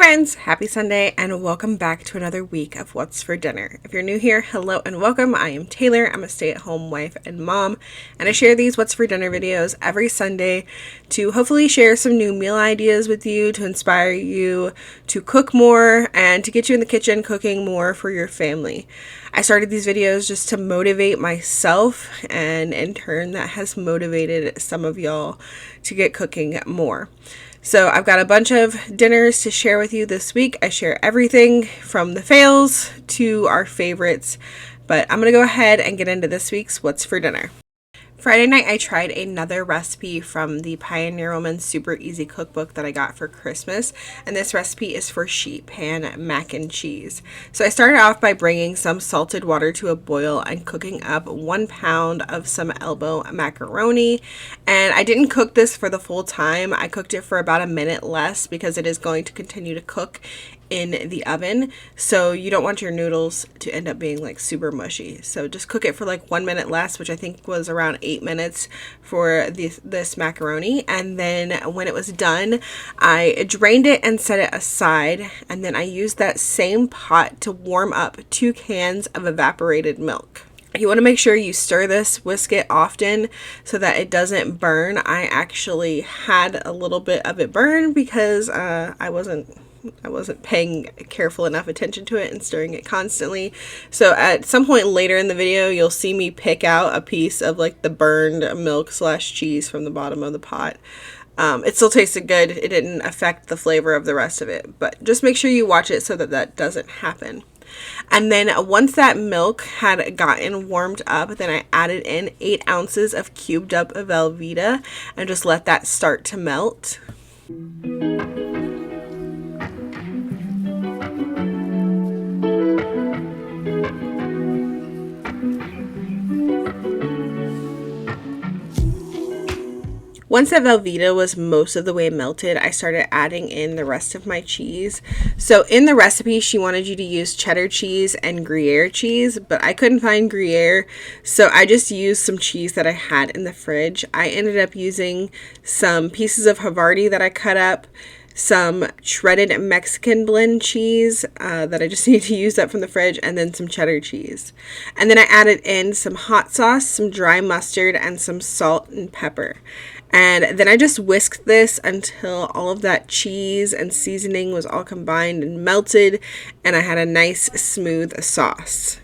friends, happy Sunday and welcome back to another week of What's for Dinner. If you're new here, hello and welcome. I am Taylor. I'm a stay-at-home wife and mom, and I share these What's for Dinner videos every Sunday to hopefully share some new meal ideas with you, to inspire you to cook more and to get you in the kitchen cooking more for your family. I started these videos just to motivate myself, and in turn that has motivated some of y'all to get cooking more. So I've got a bunch of dinners to share with you this week. I share everything from the fails to our favorites, but I'm going to go ahead and get into this week's What's for Dinner. Friday night, I tried another recipe from the Pioneer Woman Super Easy Cookbook that I got for Christmas, and this recipe is for sheet pan mac and cheese. So I started off by bringing some salted water to a boil and cooking up 1 pound of some elbow macaroni, and I didn't cook this for the full time. I cooked it for about a minute less because it is going to continue to cook in the oven, so you don't want your noodles to end up being like super mushy. So just cook it for like 1 minute less, which I think was around 8 minutes for this macaroni. And then when it was done, I drained it and set it aside, and then I used that same pot to warm up 2 cans of evaporated milk. You want to make sure you stir this, whisk it often so that it doesn't burn. I actually had a little bit of it burn because I wasn't paying careful enough attention to it and stirring it constantly. So at some point later in the video, you'll see me pick out a piece of like the burned milk / cheese from the bottom of the pot. It still tasted good. It didn't affect the flavor of the rest of it, but just make sure you watch it so that that doesn't happen. And then once that milk had gotten warmed up, then I added in 8 ounces of cubed up Velveeta and just let that start to melt. Once that Velveeta was most of the way melted, I started adding in the rest of my cheese. So in the recipe, she wanted you to use cheddar cheese and Gruyere cheese, but I couldn't find Gruyere, so I just used some cheese that I had in the fridge. I ended up using some pieces of Havarti that I cut up, some shredded Mexican blend cheese that I just need to use up from the fridge, and then some cheddar cheese. And then I added in some hot sauce, some dry mustard, and some salt and pepper. And then I just whisked this until all of that cheese and seasoning was all combined and melted, and I had a nice smooth sauce.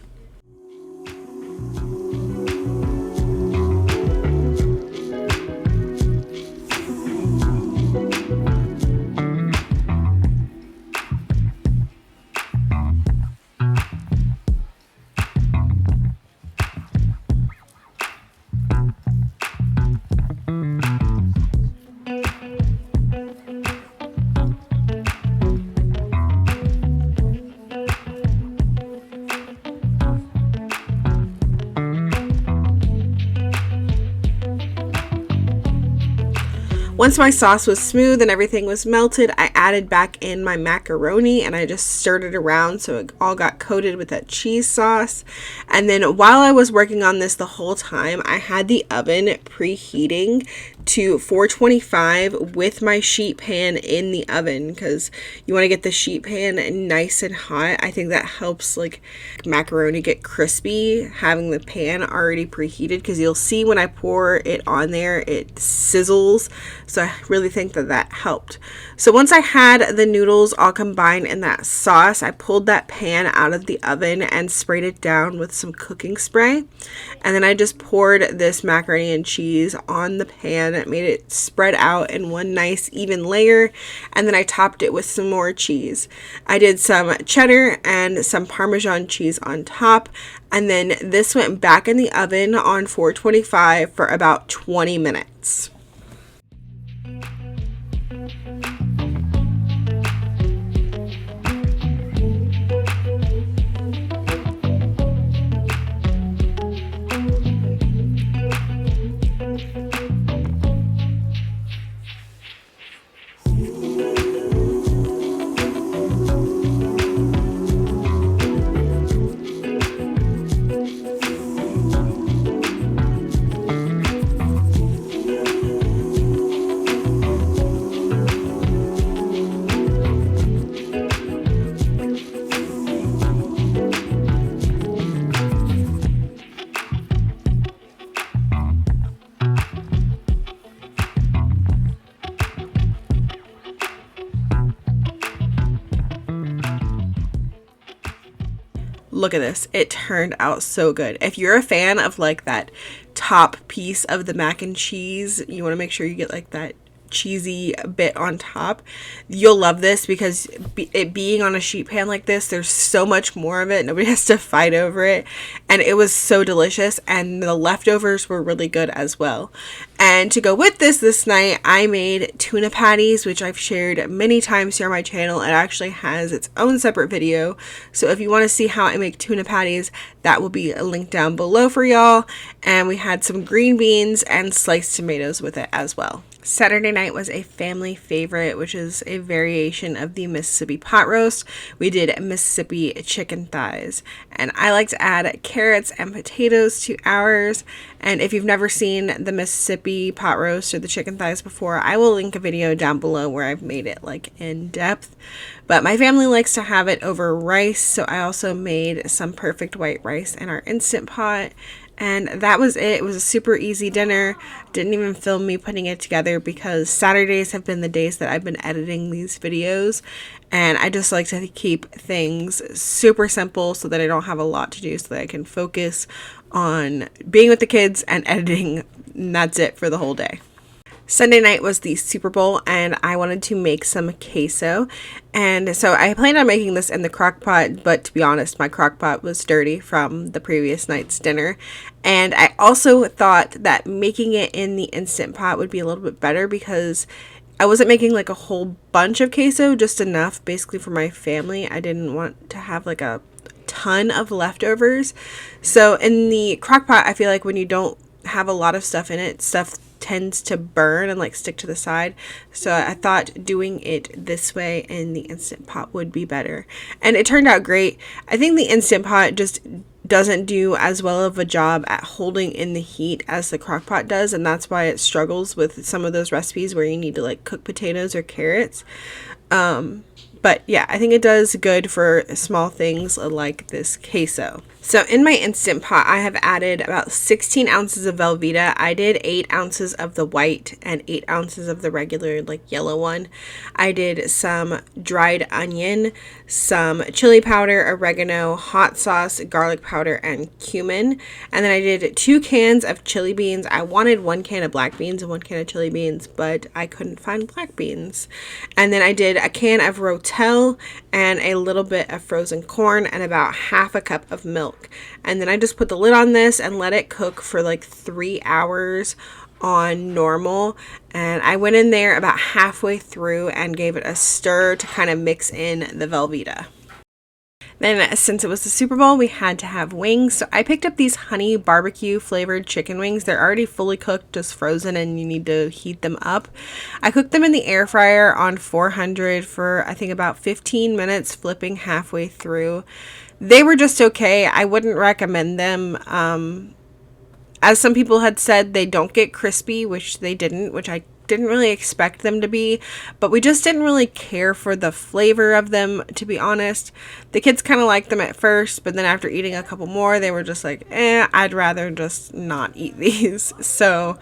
Once my sauce was smooth and everything was melted, I added back in my macaroni and I just stirred it around so it all got coated with that cheese sauce. And then while I was working on this the whole time, I had the oven preheating to 425 with my sheet pan in the oven because you want to get the sheet pan nice and hot. I think that helps like macaroni get crispy having the pan already preheated, because you'll see when I pour it on there it sizzles. So I really think that that helped. So once I had the noodles all combined in that sauce, I pulled that pan out of the oven and sprayed it down with some cooking spray. And then I just poured this macaroni and cheese on the pan. It made it spread out in one nice even layer. And then I topped it with some more cheese. I did some cheddar and some Parmesan cheese on top. And then this went back in the oven on 425 for about 20 minutes. look at this. It turned out so good. If you're a fan of like that top piece of the mac and cheese, you want to make sure you get like that cheesy bit on top, you'll love this, because it being on a sheet pan like this, there's so much more of it. Nobody has to fight over it, and it was so delicious, and the leftovers were really good as well. And to go with this night, I made tuna patties, which I've shared many times here on my channel. It actually has its own separate video, so if you want to see how I make tuna patties, that will be linked down below for y'all. And we had some green beans and sliced tomatoes with it as well. Saturday night was a family favorite, which is a variation of the Mississippi pot roast. We did Mississippi chicken thighs, and I like to add carrots and potatoes to ours. And if you've never seen the Mississippi pot roast or the chicken thighs before, I will link a video down below where I've made it like in depth. But my family likes to have it over rice, so I also made some perfect white rice in our Instant Pot. And that was it. It was a super easy dinner. Didn't even film me putting it together, because Saturdays have been the days that I've been editing these videos. And I just like to keep things super simple so that I don't have a lot to do, so that I can focus on being with the kids and editing. And that's it for the whole day. Sunday night was the Super Bowl, and I wanted to make some queso. And so I planned on making this in the crock pot, but to be honest, my crock pot was dirty from the previous night's dinner. And I also thought that making it in the Instant Pot would be a little bit better, because I wasn't making like a whole bunch of queso, just enough basically for my family. I didn't want to have like a ton of leftovers. So in the crock pot, I feel like when you don't have a lot of stuff in it, stuff tends to burn and like stick to the side. So I thought doing it this way in the Instant Pot would be better, and it turned out great. I think the Instant Pot just doesn't do as well of a job at holding in the heat as the crock pot does, and that's why it struggles with some of those recipes where you need to like cook potatoes or carrots. But yeah, I think it does good for small things like this queso. So in my Instant Pot, I have added about 16 ounces of Velveeta. I did 8 ounces of the white and 8 ounces of the regular like yellow one. I did some dried onion, some chili powder, oregano, hot sauce, garlic powder, and cumin. And then I did 2 cans of chili beans. I wanted 1 can of black beans and 1 can of chili beans, but I couldn't find black beans. And then I did a can of rotel and a little bit of frozen corn and about half a cup of milk. And then I just put the lid on this and let it cook for like 3 hours on normal. And I went in there about halfway through and gave it a stir to kind of mix in the Velveeta. Then, since it was the Super Bowl, we had to have wings. So I picked up these honey barbecue flavored chicken wings. They're already fully cooked, just frozen, and you need to heat them up. I cooked them in the air fryer on 400 for I think about 15 minutes, flipping halfway through. They were just okay. I wouldn't recommend them. As some people had said, they don't get crispy, which they didn't, which I didn't really expect them to be, but we just didn't really care for the flavor of them, to be honest. The kids kind of liked them at first, but then after eating a couple more, they were just like, I'd rather just not eat these. So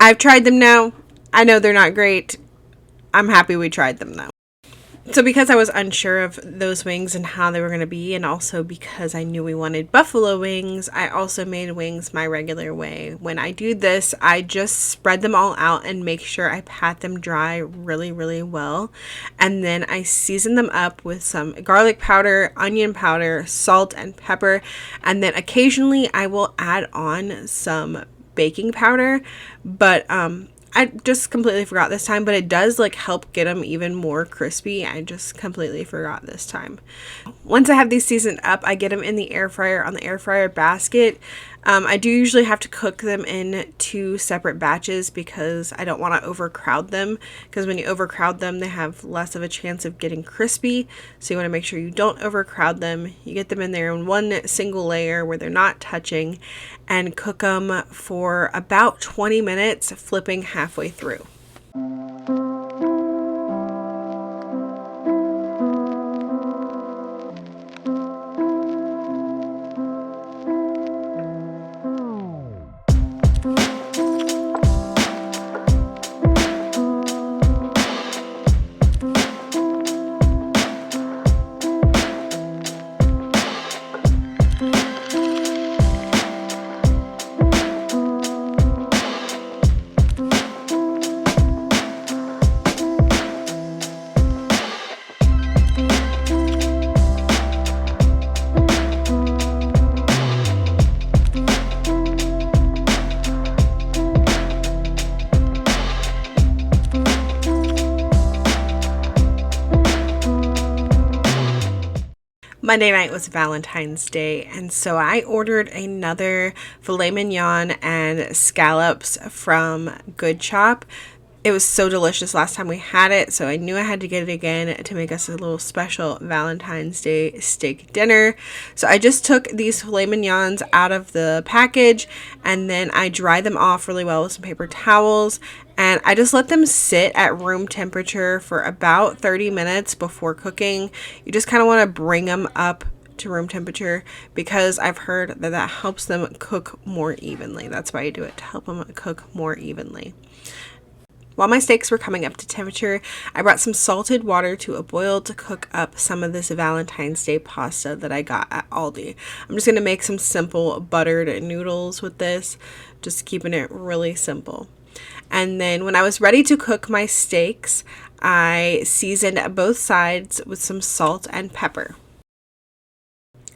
I've tried them now. I know they're not great. I'm happy we tried them though. So because I was unsure of those wings and how they were going to be, and also because I knew we wanted buffalo wings, I also made wings my regular way. When I do this, I just spread them all out and make sure I pat them dry really, really well. And then I season them up with some garlic powder, onion powder, salt, and pepper. And then occasionally I will add on some baking powder, but I just completely forgot this time, but it does like help get them even more crispy. I just completely forgot this time. Once I have these seasoned up, I get them in the air fryer on the air fryer basket. I do usually have to cook them in 2 separate batches because I don't want to overcrowd them, because when you overcrowd them, they have less of a chance of getting crispy. So you want to make sure you don't overcrowd them. You get them in there in 1 single layer where they're not touching, and cook them for about 20 minutes, flipping halfway through. Monday night was Valentine's Day, and so I ordered another filet mignon and scallops from Good Chop. It was so delicious last time we had it, so I knew I had to get it again to make us a little special Valentine's Day steak dinner. So I just took these filet mignons out of the package, and then I dried them off really well with some paper towels, and I just let them sit at room temperature for about 30 minutes before cooking. You just kind of want to bring them up to room temperature because I've heard that that helps them cook more evenly. That's why I do it, to help them cook more evenly. While my steaks were coming up to temperature, I brought some salted water to a boil to cook up some of this Valentine's Day pasta that I got at Aldi. I'm just going to make some simple buttered noodles with this, just keeping it really simple. And then when I was ready to cook my steaks, I seasoned both sides with some salt and pepper.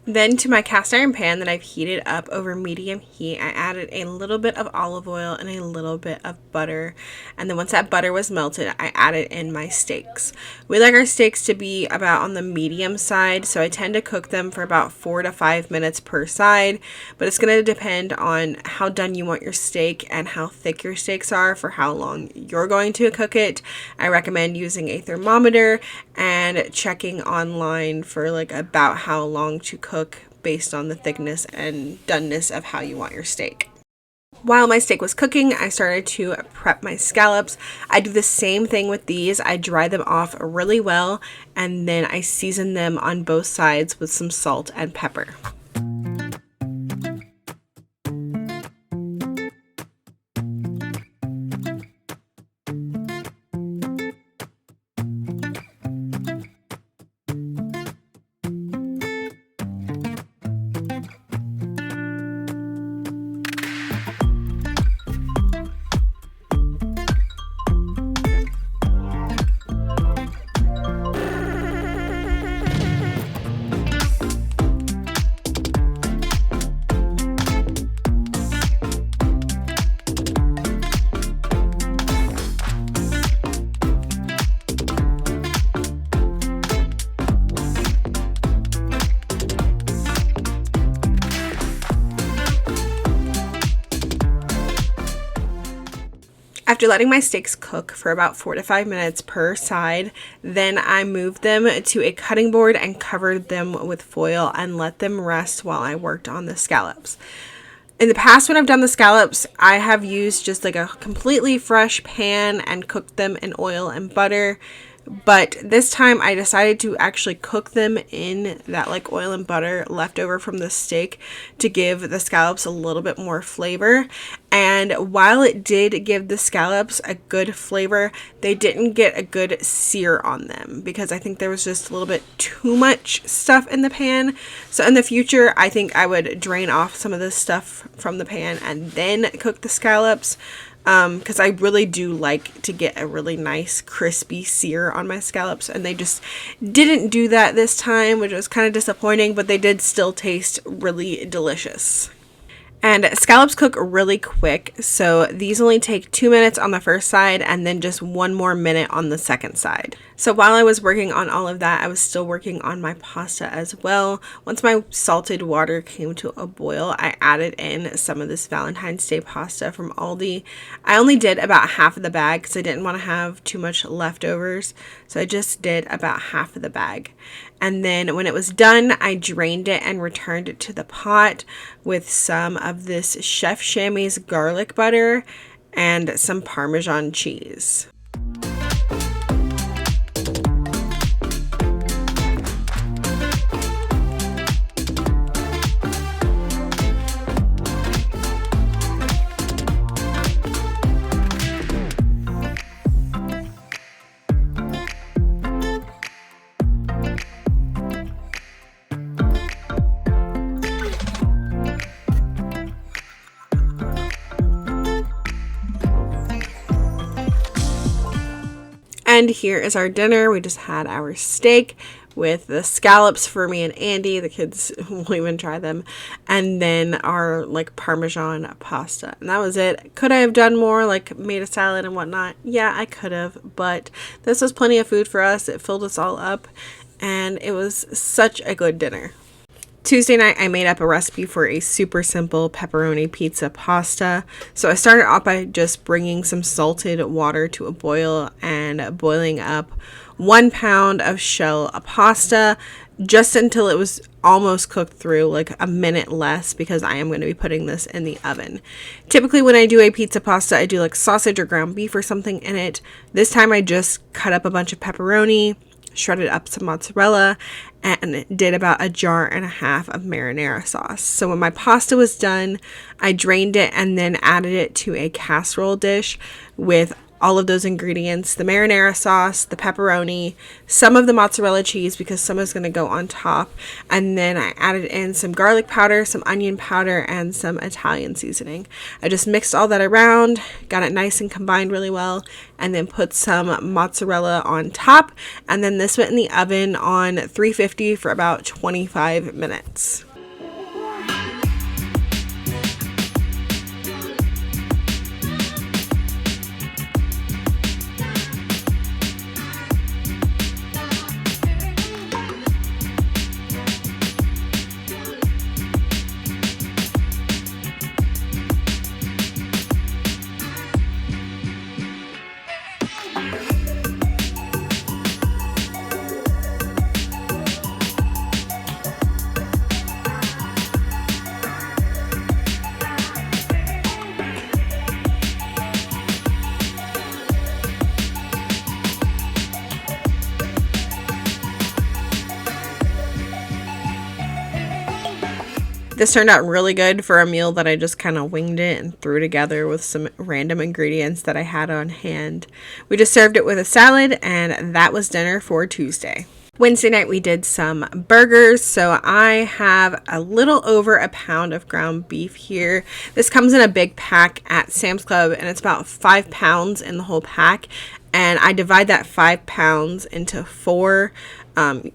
Then to my cast iron pan that I've heated up over medium heat, I added a little bit of olive oil and a little bit of butter. And then once that butter was melted, I added in my steaks. We like our steaks to be about on the medium side, so I tend to cook them for about 4 to 5 minutes per side. But it's going to depend on how done you want your steak and how thick your steaks are for how long you're going to cook it. I recommend using a thermometer and checking online for like about how long to cook based on the thickness and doneness of how you want your steak. While my steak was cooking, I started to prep my scallops. I do the same thing with these. I dry them off really well, and then I season them on both sides with some salt and pepper. After letting my steaks cook for about 4 to 5 minutes per side, then I moved them to a cutting board and covered them with foil and let them rest while I worked on the scallops. In the past, when I've done the scallops, I have used just like a completely fresh pan and cooked them in oil and butter. But this time I decided to actually cook them in that like oil and butter left over from the steak to give the scallops a little bit more flavor. And while it did give the scallops a good flavor, they didn't get a good sear on them because I think there was just a little bit too much stuff in the pan. So in the future, I think I would drain off some of this stuff from the pan and then cook the scallops. Because I really do like to get a really nice crispy sear on my scallops, and they just didn't do that this time, which was kind of disappointing, but they did still taste really delicious. And scallops cook really quick, so these only take 2 minutes on the first side and then just 1 more minute on the second side. So while I was working on all of that, I was still working on my pasta as well. Once my salted water came to a boil, I added in some of this Valentine's Day pasta from Aldi. I only did about half of the bag because I didn't want to have too much leftovers, so I just did about half of the bag. And then when it was done, I drained it and returned it to the pot with some of this Chef Chamois garlic butter and some Parmesan cheese. And here is our dinner. We just had our steak with the scallops for me and Andy. The kids won't even try them. And then our like Parmesan pasta. And that was it. Could I have done more, like made a salad and whatnot? Yeah, I could have. But this was plenty of food for us. It filled us all up. and it was such a good dinner. Tuesday night, I made up a recipe for a super simple pepperoni pizza pasta. So I started off by just bringing some salted water to a boil and boiling up 1 pound of shell pasta just until it was almost cooked through, like a minute less, because I am going to be putting this in the oven. Typically when I do a pizza pasta, I do like sausage or ground beef or something in it. This time I just cut up a bunch of pepperoni, shredded up some mozzarella, and did about 1.5 jars of marinara sauce. So when my pasta was done, I drained it and then added it to a casserole dish with all of those ingredients: the marinara sauce, the pepperoni, some of the mozzarella cheese because some is going to go on top, and then I added in some garlic powder, some onion powder, and some Italian seasoning. I just mixed all that around, got it nice and combined really well, and then put some mozzarella on top, and then this went in the oven on 350 for about 25 minutes. This turned out really good for a meal that I just kind of winged it and threw together with some random ingredients that I had on hand. We just served it with a salad, and that was dinner for Tuesday. Wednesday night we did some burgers. So I have a little over 1 pound of ground beef here. This comes in a big pack at Sam's Club, and it's about 5 pounds in the whole pack. And I divide that 5 pounds into 4.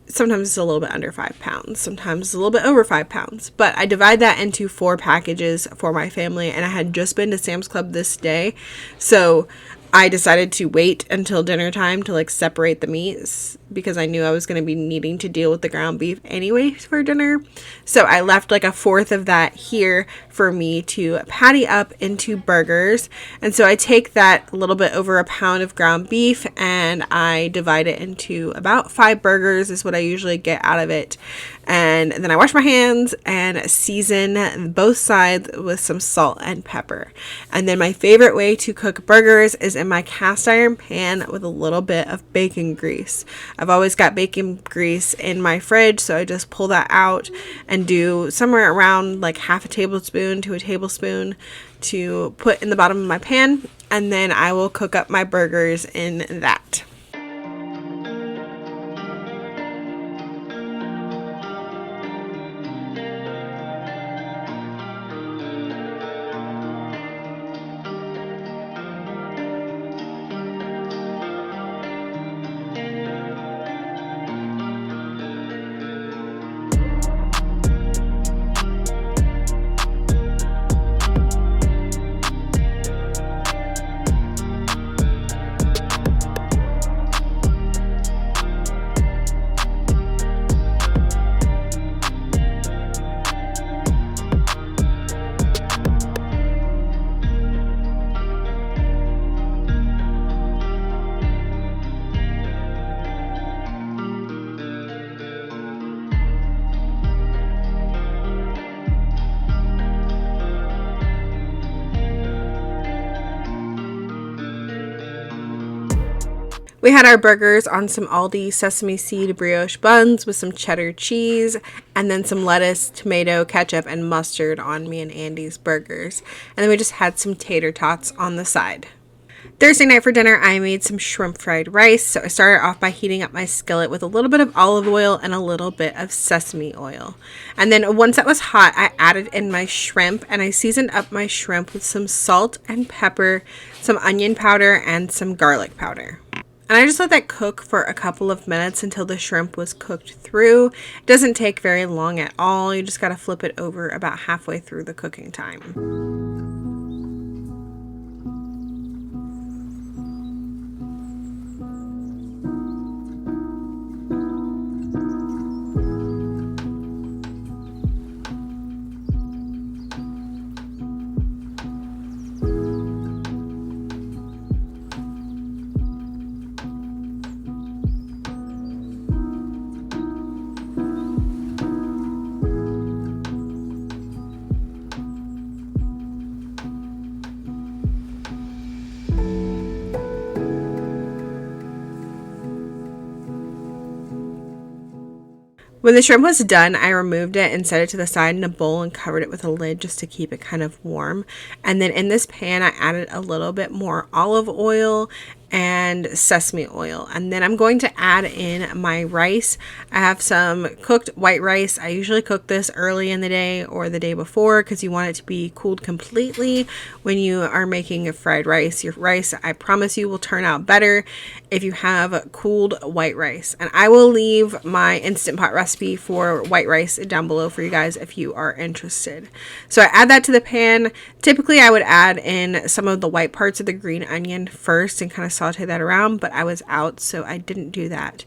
Sometimes it's a little bit under 5 pounds, sometimes it's a little bit over 5 pounds, but I divide that into 4 packages for my family, and I had just been to Sam's Club this day, so I decided to wait until dinner time to like separate the meats because I knew I was going to be needing to deal with the ground beef anyway for dinner. So I left like 1/4 of that here for me to patty up into burgers. And so I take that little bit over 1 pound of ground beef and I divide it into about 5 burgers is what I usually get out of it. And then I wash my hands and season both sides with some salt and pepper. And then my favorite way to cook burgers is in my cast iron pan with a little bit of bacon grease. I've always got bacon grease in my fridge, so I just pull that out and do somewhere around like 1/2 tablespoon to a tablespoon to put in the bottom of my pan, and then I will cook up my burgers in that. We had our burgers on some Aldi sesame seed brioche buns with some cheddar cheese and then some lettuce, tomato, ketchup, and mustard on me and Andy's burgers. And then we just had some tater tots on the side. Thursday night for dinner, I made some shrimp fried rice. So I started off by heating up my skillet with a little bit of olive oil and a little bit of sesame oil. And then once that was hot, I added in my shrimp and I seasoned up my shrimp with some salt and pepper, some onion powder, and some garlic powder. And I just let that cook for a couple of minutes until the shrimp was cooked through. It doesn't take very long at all. You just got to flip it over about halfway through the cooking time. When the shrimp was done, I removed it and set it to the side in a bowl and covered it with a lid just to keep it kind of warm. And then in this pan, I added a little bit more olive oil and sesame oil. And then I'm going to add in my rice. I have some cooked white rice. I usually cook this early in the day or the day before because you want it to be cooled completely when you are making a fried rice. Your rice, I promise you, will turn out better if you have cooled white rice. And I will leave my Instant Pot recipe for white rice down below for you guys if you are interested. So I add that to the pan. Typically I would add in some of the white parts of the green onion first and kind of saute that around, but I was out, so I didn't do that.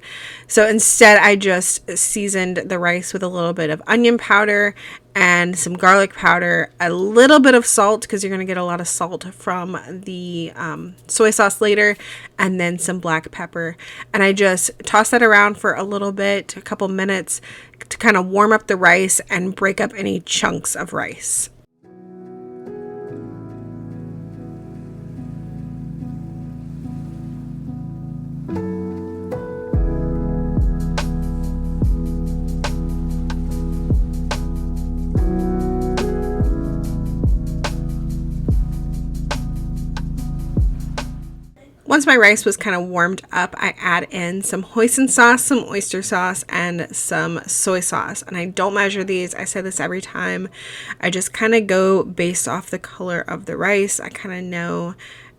So instead I just seasoned the rice with a little bit of onion powder and some garlic powder, a little bit of salt because you're going to get a lot of salt from the soy sauce later, and then some black pepper. And I just toss that around for a little bit, a couple minutes, to kind of warm up the rice and break up any chunks of rice. Once my rice was kind of warmed up, I add in some hoisin sauce, some oyster sauce, and some soy sauce. And I don't measure these. I say this every time. I just kind of go based off the color of the rice. I kind of know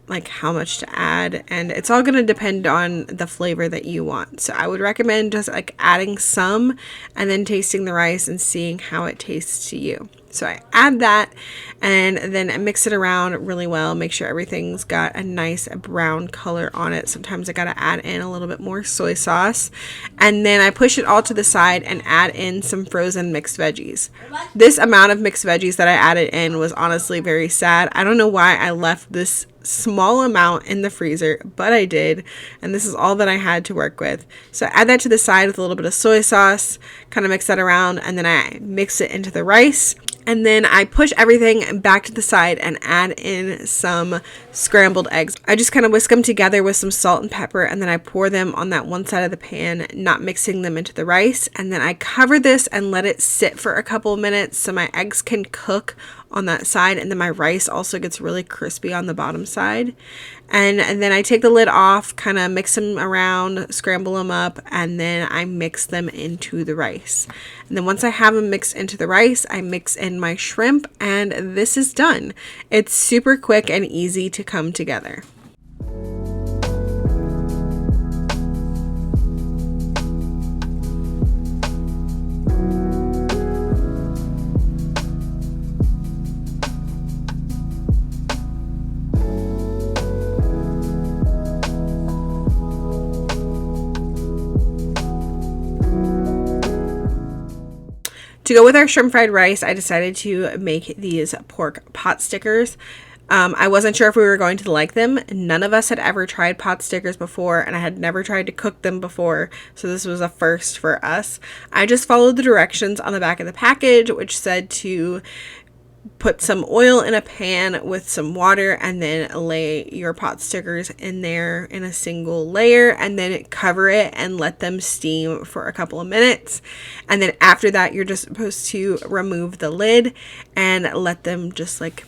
like how much to add, and it's all going to depend on the flavor that you want. So I would recommend just like adding some and then tasting the rice and seeing how it tastes to you. So I add that and then I mix it around really well. Make sure everything's got a nice brown color on it. Sometimes I got to add in a little bit more soy sauce. And then I push it all to the side and add in some frozen mixed veggies. This amount of mixed veggies that I added in was honestly very sad. I don't know why I left this small amount in the freezer, but I did, and this is all that I had to work with. So I add that to the side with a little bit of soy sauce, kind of mix that around, and then I mix it into the rice. And then I push everything back to the side and add in some scrambled eggs. I just kind of whisk them together with some salt and pepper, and then I pour them on that one side of the pan, not mixing them into the rice. And then I cover this and let it sit for a couple of minutes so my eggs can cook on that side, and then my rice also gets really crispy on the bottom side. And then I take the lid off, kind of mix them around, scramble them up, and then I mix them into the rice. And then once I have them mixed into the rice, I mix in my shrimp, and this is done. It's super quick and easy to come together. To go with our shrimp fried rice, I decided to make these pork pot stickers. I wasn't sure if we were going to like them. None of us had ever tried pot stickers before, and I had never tried to cook them before, so this was a first for us. I just followed the directions on the back of the package, which said to put some oil in a pan with some water and then lay your pot stickers in there in a single layer, and then cover it and let them steam for a couple of minutes. And then after that, you're just supposed to remove the lid and let them just like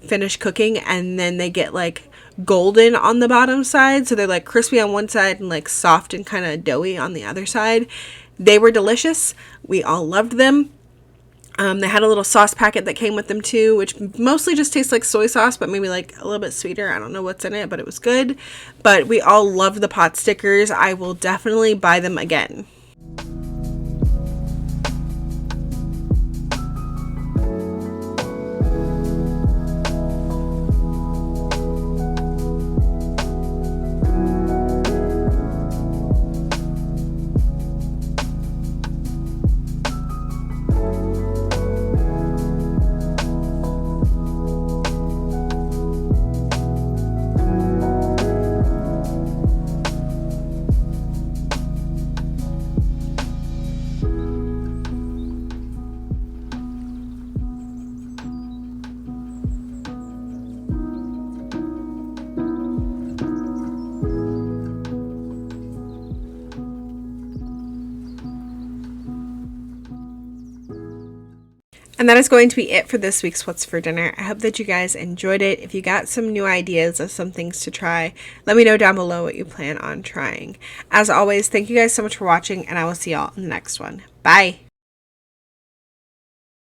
finish cooking, and then they get like golden on the bottom side, so they're like crispy on one side and like soft and kind of doughy on the other side. They were delicious. We all loved them. They had a little sauce packet that came with them too, which mostly just tastes like soy sauce, but maybe like a little bit sweeter. I don't know what's in it, but it was good. But we all love the pot stickers. I will definitely buy them again. And that is going to be it for this week's What's for Dinner. I hope that you guys enjoyed it. If you got some new ideas of some things to try, let me know down below what you plan on trying. As always, thank you guys so much for watching, and I will see y'all in the next one. Bye!